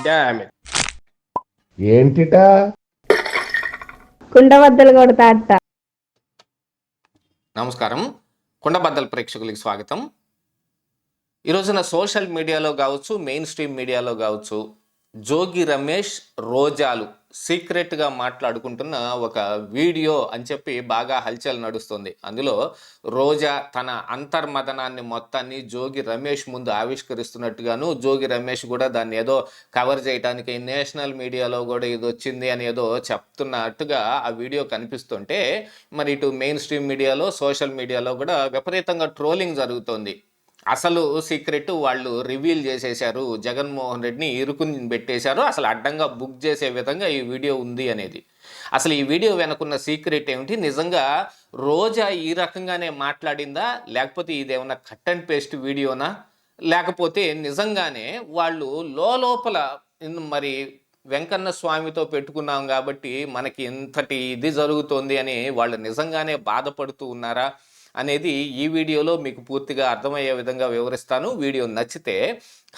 Damn it. ఏంటిటా కుండబద్దలు కొడతా అత్త. నమస్కారం, కుండబద్దల ప్రేక్షకులకి స్వాగతం. ఈరోజున సోషల్ మీడియాలో కావచ్చు, మెయిన్ స్ట్రీమ్ మీడియాలో కావచ్చు, జోగి రమేష్ రోజాలు సీక్రెట్గా మాట్లాడుకుంటున్న ఒక వీడియో అని చెప్పి బాగా హల్చల్ నడుస్తుంది. అందులో రోజా తన అంతర్మదనాన్ని మొత్తాన్ని జోగి రమేష్ ముందు ఆవిష్కరిస్తున్నట్టుగాను, జోగి రమేష్ కూడా దాన్ని ఏదో కవర్ చేయడానికి నేషనల్ మీడియాలో కూడా ఇది వచ్చింది అని ఏదో చెప్తున్నట్టుగా ఆ వీడియో కనిపిస్తుంటే, మరి ఇటు మెయిన్ స్ట్రీమ్ మీడియాలో, సోషల్ మీడియాలో కూడా విపరీతంగా ట్రోలింగ్ జరుగుతోంది. అసలు సీక్రెట్ వాళ్ళు రివీల్ చేసేశారు, జగన్మోహన్ రెడ్డిని ఇరుకుని పెట్టేశారు, అసలు అడ్డంగా బుక్ చేసే విధంగా ఈ వీడియో ఉంది అనేది. అసలు ఈ వీడియో వెనుకున్న సీక్రెట్ ఏమిటి? నిజంగా రోజా ఈ రకంగానే మాట్లాడిందా, లేకపోతే ఇదేమన్నా కట్ అండ్ పేస్ట్ వీడియోనా, లేకపోతే నిజంగానే వాళ్ళు లోపల మరి వెంకన్న స్వామితో పెట్టుకున్నాం కాబట్టి మనకి ఇంతటి ఇది జరుగుతోంది అని వాళ్ళు నిజంగానే బాధపడుతూ ఉన్నారా అనేది ఈ వీడియోలో మీకు పూర్తిగా అర్థమయ్యే విధంగా వివరిస్తాను. వీడియో నచ్చితే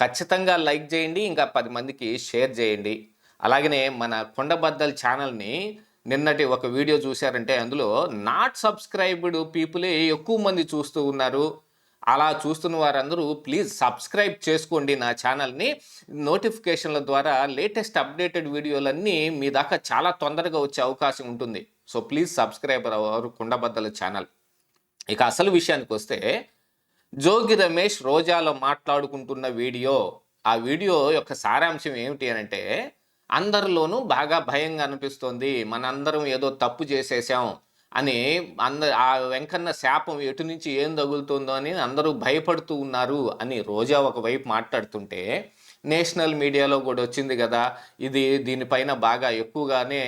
ఖచ్చితంగా లైక్ చేయండి, ఇంకా 10 మందికి షేర్ చేయండి. అలాగనే మన కుండబద్దల్ ఛానల్ని నిన్నటి ఒక వీడియో చూశారంటే అందులో నాట్ సబ్స్క్రైబ్డ్ పీపులే ఎక్కువ మంది చూస్తూ ఉన్నారు. అలా చూస్తున్న వారందరూ ప్లీజ్ సబ్స్క్రైబ్ చేసుకోండి నా ఛానల్ని. నోటిఫికేషన్ల ద్వారా లేటెస్ట్ అప్డేటెడ్ వీడియోలన్నీ మీ దాకా చాలా తొందరగా వచ్చే అవకాశం ఉంటుంది. సో ప్లీజ్ సబ్స్క్రైబ్ అవర్ కుండబద్దల ఛానల్. ఇక అసలు విషయానికి వస్తే, జోగి రమేష్ రోజాలో మాట్లాడుకుంటున్న వీడియో, ఆ వీడియో యొక్క సారాంశం ఏమిటి అని అంటే, అందరిలోనూ బాగా భయంగా అనిపిస్తోంది, మనందరం ఏదో తప్పు చేసేసాం అని, ఆ వెంకన్న శాపం ఎటు నుంచి ఏం తగులుతుందో అని అందరూ భయపడుతూ ఉన్నారు అని రోజా ఒకవైపు మాట్లాడుతుంటే, నేషనల్ మీడియాలో కూడా వచ్చింది కదా, దీనిపైన బాగా ఎక్కువగానే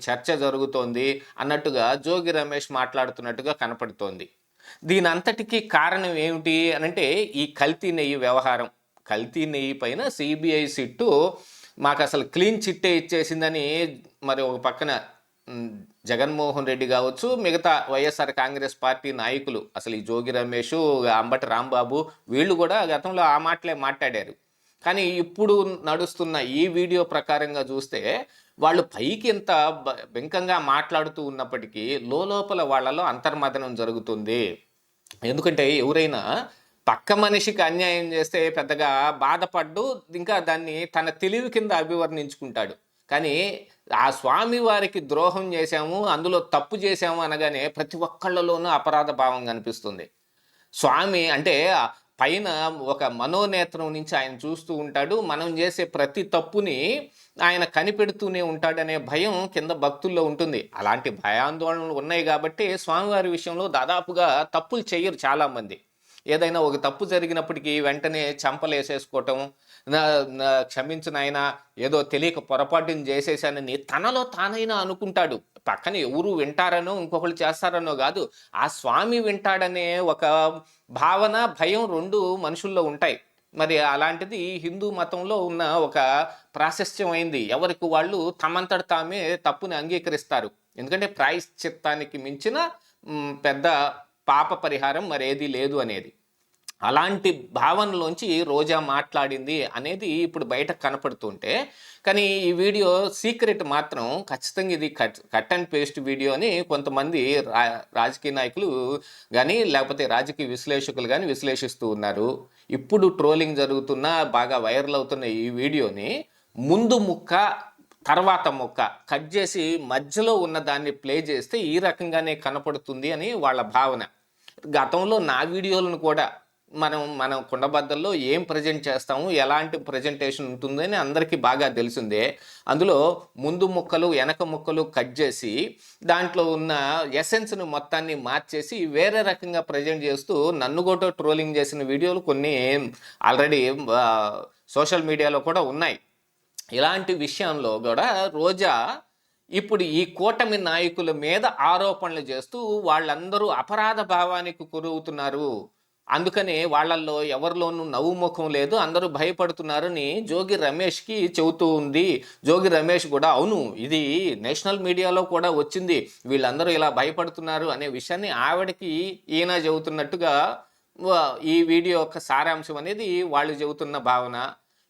చర్చ జరుగుతోంది అన్నట్టుగా జోగి రమేష్ మాట్లాడుతున్నట్టుగా కనపడుతోంది. దీని అంతటికీ కారణం ఏమిటి అనంటే, ఈ కల్తీ నెయ్యి వ్యవహారం. కల్తీ నెయ్యి పైన సిబిఐ సిట్టు మాకు అసలు క్లీన్ చిట్టే ఇచ్చేసిందని మరి ఒక పక్కన జగన్మోహన్ రెడ్డి కావచ్చు, మిగతా వైఎస్ఆర్ కాంగ్రెస్ పార్టీ నాయకులు, అసలు ఈ జోగి రమేష్, అంబటి రాంబాబు వీళ్ళు కూడా గతంలో ఆ మాటలే మాట్లాడారు. కానీ ఇప్పుడు నడుస్తున్న ఈ వీడియో ప్రకారంగా చూస్తే వాళ్ళు పైకి ఎంత బెంకంగా మాట్లాడుతూ ఉన్నప్పటికీ లోపల వాళ్ళలో అంతర్మదనం జరుగుతుంది. ఎందుకంటే ఎవరైనా పక్క మనిషికి అన్యాయం చేస్తే పెద్దగా బాధపడ్డు, ఇంకా దాన్ని తన తెలివి కింద అభివర్ణించుకుంటాడు. కానీ ఆ స్వామి వారికి ద్రోహం చేశాము, అందులో తప్పు చేశాము అనగానే ప్రతి ఒక్కళ్ళలోనూ అపరాధ భావం కనిపిస్తుంది. స్వామి అంటే పైన ఒక మనోనేత్రం నుంచి ఆయన చూస్తూ ఉంటాడు, మనం చేసే ప్రతి తప్పుని ఆయన కనిపెడుతూనే ఉంటాడనే భయం కింద భక్తుల్లో ఉంటుంది. అలాంటి భయాందోళనలు ఉన్నాయి కాబట్టి స్వామివారి విషయంలో దాదాపుగా తప్పులు చెయ్యరు చాలామంది. ఏదైనా ఒక తప్పు జరిగినప్పటికీ వెంటనే చంపలేసేసుకోవటం, క్షమించిన ఆయన ఏదో తెలియక పొరపాటుని చేసేసానని తనలో తానైనా అనుకుంటాడు. పక్కన ఎవరు వింటారనో ఇంకొకరు చేస్తారనో కాదు, ఆ స్వామి వింటాడనే ఒక భావన, భయం రెండు మనుషుల్లో ఉంటాయి. మరి అలాంటిది హిందూ మతంలో ఉన్న ఒక ప్రాశస్త్యం అయింది. ఎవరికి వాళ్ళు తమంతట తామే తప్పుని అంగీకరిస్తారు. ఎందుకంటే ప్రాయశ్చిత్తానికి మించిన పెద్ద పాప పరిహారం మరేది లేదు అనేది. అలాంటి భావనలోంచి రోజా మాట్లాడింది అనేది ఇప్పుడు బయట కనపడుతుంటే, కానీ ఈ వీడియో సీక్రెట్ మాత్రం ఖచ్చితంగా ఇది కట్ అండ్ పేస్ట్ వీడియో అని కొంతమంది రాజకీయ నాయకులు కానీ లేకపోతే రాజకీయ విశ్లేషకులు కానీ విశ్లేషిస్తూ ఉన్నారు. ఇప్పుడు ట్రోలింగ్ జరుగుతున్న, బాగా వైరల్ అవుతున్న ఈ వీడియోని ముందు ముక్క తర్వాత ముక్క కట్ చేసి మధ్యలో ఉన్న దాన్ని ప్లే చేస్తే ఈ రకంగానే కనపడుతుంది అని వాళ్ళ భావన. గతంలో నా వీడియోలను కూడా మనం కుండబద్దల్లో ఏం ప్రజెంట్ చేస్తాము, ఎలాంటి ప్రజెంటేషన్ ఉంటుందని అందరికీ బాగా తెలిసిందే. అందులో ముందు ముక్కలు వెనక ముక్కలు కట్ చేసి దాంట్లో ఉన్న ఎసెన్స్ను మొత్తాన్ని మార్చేసి వేరే రకంగా ప్రజెంట్ చేస్తూ నన్ను కూడా ట్రోలింగ్ చేసిన వీడియోలు కొన్ని ఆల్రెడీ సోషల్ మీడియాలో కూడా ఉన్నాయి. ఇలాంటి విషయంలో కూడా రోజా ఇప్పుడు ఈ కూటమి నాయకుల మీద ఆరోపణలు చేస్తూ వాళ్ళందరూ అపరాధ భావానికి గురవుతున్నారు, అందుకనే వాళ్ళల్లో ఎవరిలోనూ నవ్వు ముఖం లేదు, అందరూ భయపడుతున్నారని జోగి రమేష్కి చెబుతూ ఉంది. జోగి రమేష్ కూడా అవును ఇది నేషనల్ మీడియాలో కూడా వచ్చింది, వీళ్ళందరూ ఇలా భయపడుతున్నారు అనే విషయాన్ని ఆవిడకి ఈయన చెబుతున్నట్టుగా ఈ వీడియో యొక్క సారాంశం అనేది వాళ్ళు చెబుతున్న భావన.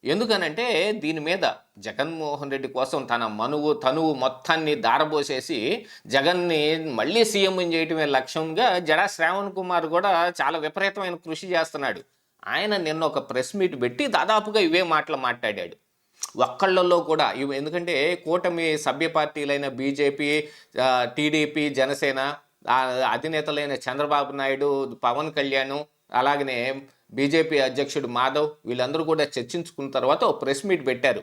ఎందుకనంటే దీని మీద జగన్మోహన్ రెడ్డి కోసం తన తనువు మొత్తాన్ని దారబోసేసి జగన్ని మళ్ళీ సీఎం చేయటమే లక్ష్యంగా జడా శ్రావణ్ కుమార్ కూడా చాలా విపరీతమైన కృషి చేస్తున్నాడు. ఆయన నిన్న ఒక ప్రెస్ మీట్ పెట్టి దాదాపుగా ఇవే మాటలు మాట్లాడాడు. ఒక్కళ్ళల్లో కూడా ఎందుకంటే కూటమి సభ్య పార్టీలైన బీజేపీ, టీడీపీ, జనసేన, అధినేతలైన చంద్రబాబు నాయుడు, పవన్ కళ్యాణ్, అలాగనే బీజేపీ అధ్యక్షుడు మాధవ్ వీళ్ళందరూ కూడా చర్చించుకున్న తర్వాత ఒక ప్రెస్ మీట్ పెట్టారు.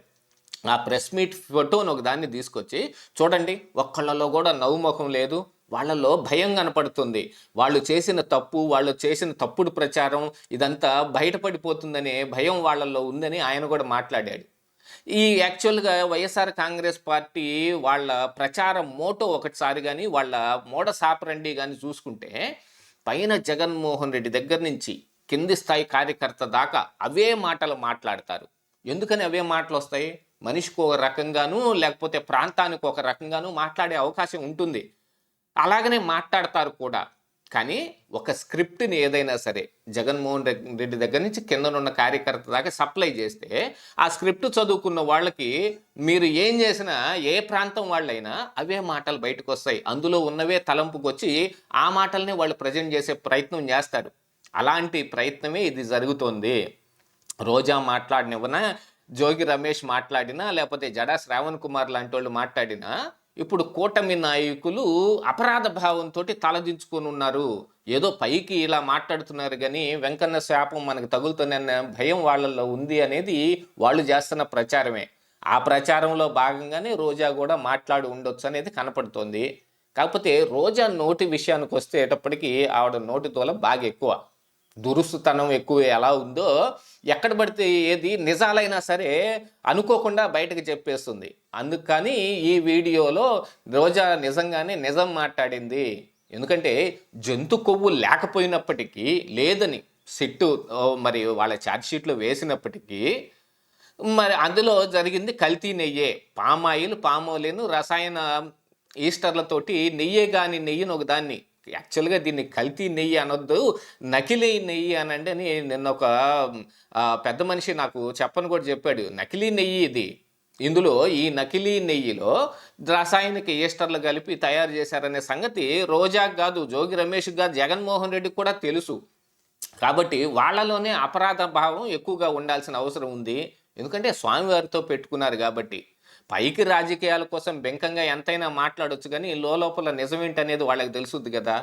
ఆ ప్రెస్ మీట్ ఫోటోను ఒక దాన్ని తీసుకొచ్చి చూడండి, ఒక్కళ్ళలో కూడా నవ్వుముఖం లేదు, వాళ్ళల్లో భయం కనపడుతుంది. వాళ్ళు చేసిన తప్పు, వాళ్ళు చేసిన తప్పుడు ప్రచారం ఇదంతా బయటపడిపోతుందనే భయం వాళ్ళల్లో ఉందని ఆయన కూడా మాట్లాడాడు. యాక్చువల్గా వైఎస్ఆర్ కాంగ్రెస్ పార్టీ వాళ్ళ ప్రచారం మోటో ఒకటిసారి కానీ వాళ్ళ మోడస్ ఆపరండి కానీ చూసుకుంటే పైన జగన్మోహన్ రెడ్డి దగ్గర నుంచి కింది స్థాయి కార్యకర్త దాకా అవే మాటలు మాట్లాడతారు. ఎందుకని అవే మాటలు వస్తాయి? మనిషికి ఒక రకంగాను లేకపోతే ప్రాంతానికి ఒక రకంగాను మాట్లాడే అవకాశం ఉంటుంది. అలాగనే మాట్లాడతారు కూడా. కానీ ఒక స్క్రిప్ట్ని ఏదైనా సరే జగన్మోహన్ రెడ్డి దగ్గర నుంచి కిందనున్న కార్యకర్త దాకా సప్లై చేస్తే ఆ స్క్రిప్ట్ చదువుకున్న వాళ్ళకి మీరు ఏం చేసినా ఏ ప్రాంతం వాళ్ళైనా అవే మాటలు బయటకు వస్తాయి. అందులో ఉన్నవే తలంపుకు వచ్చి ఆ మాటల్ని వాళ్ళు ప్రజెంట్ చేసే ప్రయత్నం చేస్తారు. అలాంటి ప్రయత్నమే ఇది జరుగుతోంది. రోజా మాట్లాడినవనా, జోగి రమేష్ మాట్లాడినా, లేకపోతే జడా శ్రావణ్ కుమార్ లాంటి వాళ్ళు మాట్లాడినా ఇప్పుడు కూటమి నాయకులు అపరాధ భావంతో తలదించుకొని ఉన్నారు. ఏదో పైకి ఇలా మాట్లాడుతున్నారు కానీ వెంకన్న శాపం మనకు తగులుతుందన్న భయం వాళ్ళల్లో ఉంది అనేది వాళ్ళు చేస్తున్న ప్రచారమే. ఆ ప్రచారంలో భాగంగానే రోజా కూడా మాట్లాడి ఉండొచ్చు అనేది కనపడుతోంది. కాకపోతే రోజా నోటి విషయానికి వచ్చేటప్పటికీ ఆవిడ నోటి తోల బాగా ఎక్కువ, దురుసుతనం ఎక్కువ ఎలా ఉందో ఎక్కడ పడితే ఏది నిజాలైనా సరే అనుకోకుండా బయటకు చెప్పేస్తుంది. అందుకని ఈ వీడియోలో రోజా నిజంగానే నిజం మాట్లాడింది. ఎందుకంటే జంతు కొవ్వు లేకపోయినప్పటికీ లేదని సిట్టు మరి వాళ్ళ ఛార్జ్షీట్లో వేసినప్పటికీ మరి అందులో జరిగింది కల్తీ నెయ్యే, పామాయిల్, పామోలిన్, రసాయన ఈస్టర్లతోటి నెయ్యే కానీ నెయ్యిని ఒక దాన్ని, యాక్చువల్గా దీన్ని కల్తీ నెయ్యి అనొద్దు, నకిలీ నెయ్యి అనండి అని నిన్న ఒక పెద్ద మనిషి నాకు చెప్పని కూడా చెప్పాడు. నకిలీ నెయ్యి ఇది. ఇందులో ఈ నకిలీ నెయ్యిలో రాసాయనిక ఈస్టర్లు కలిపి తయారు చేశారనే సంగతి రోజాకు కాదు, జోగి రమేష్కి కాదు, జగన్మోహన్ రెడ్డికి కూడా తెలుసు. కాబట్టి వాళ్ళలోనే అపరాధ భావం ఎక్కువగా ఉండాల్సిన అవసరం ఉంది. ఎందుకంటే స్వామివారితో పెట్టుకున్నారు కాబట్టి. పైకి రాజకీయాల కోసం బెంకంగా ఎంతైనా మాట్లాడొచ్చు కానీ లోపల నిజమేంటనేది వాళ్ళకి తెలుసుద్ది కదా.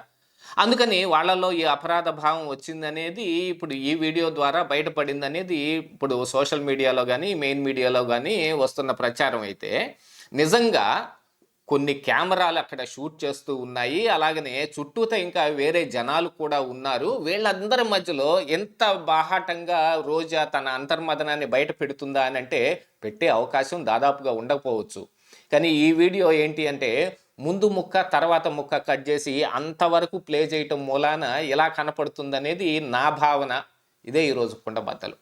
అందుకని వాళ్ళలో ఈ అపరాధ భావం వచ్చిందనేది ఇప్పుడు ఈ వీడియో ద్వారా బయటపడింది అనేది ఇప్పుడు సోషల్ మీడియాలో కానీ మెయిన్ మీడియాలో కానీ వస్తున్న ప్రచారం. అయితే నిజంగా కొన్ని కెమెరాలు అక్కడ షూట్ చేస్తూ ఉన్నాయి. అలాగనే చుట్టూతో ఇంకా వేరే జనాలు కూడా ఉన్నారు. వీళ్ళందరి మధ్యలో ఎంత బాహాటంగా రోజా తన అంతర్మదనాన్ని బయట పెడుతుందా అని అంటే పెట్టే అవకాశం దాదాపుగా ఉండకపోవచ్చు. కానీ ఈ వీడియో ఏంటి అంటే ముందు ముక్క తర్వాత ముక్క కట్ చేసి అంతవరకు ప్లే చేయటం మూలాన ఎలా కనపడుతుందనేది నా భావన. ఇదే ఈరోజు కుండబద్దలు.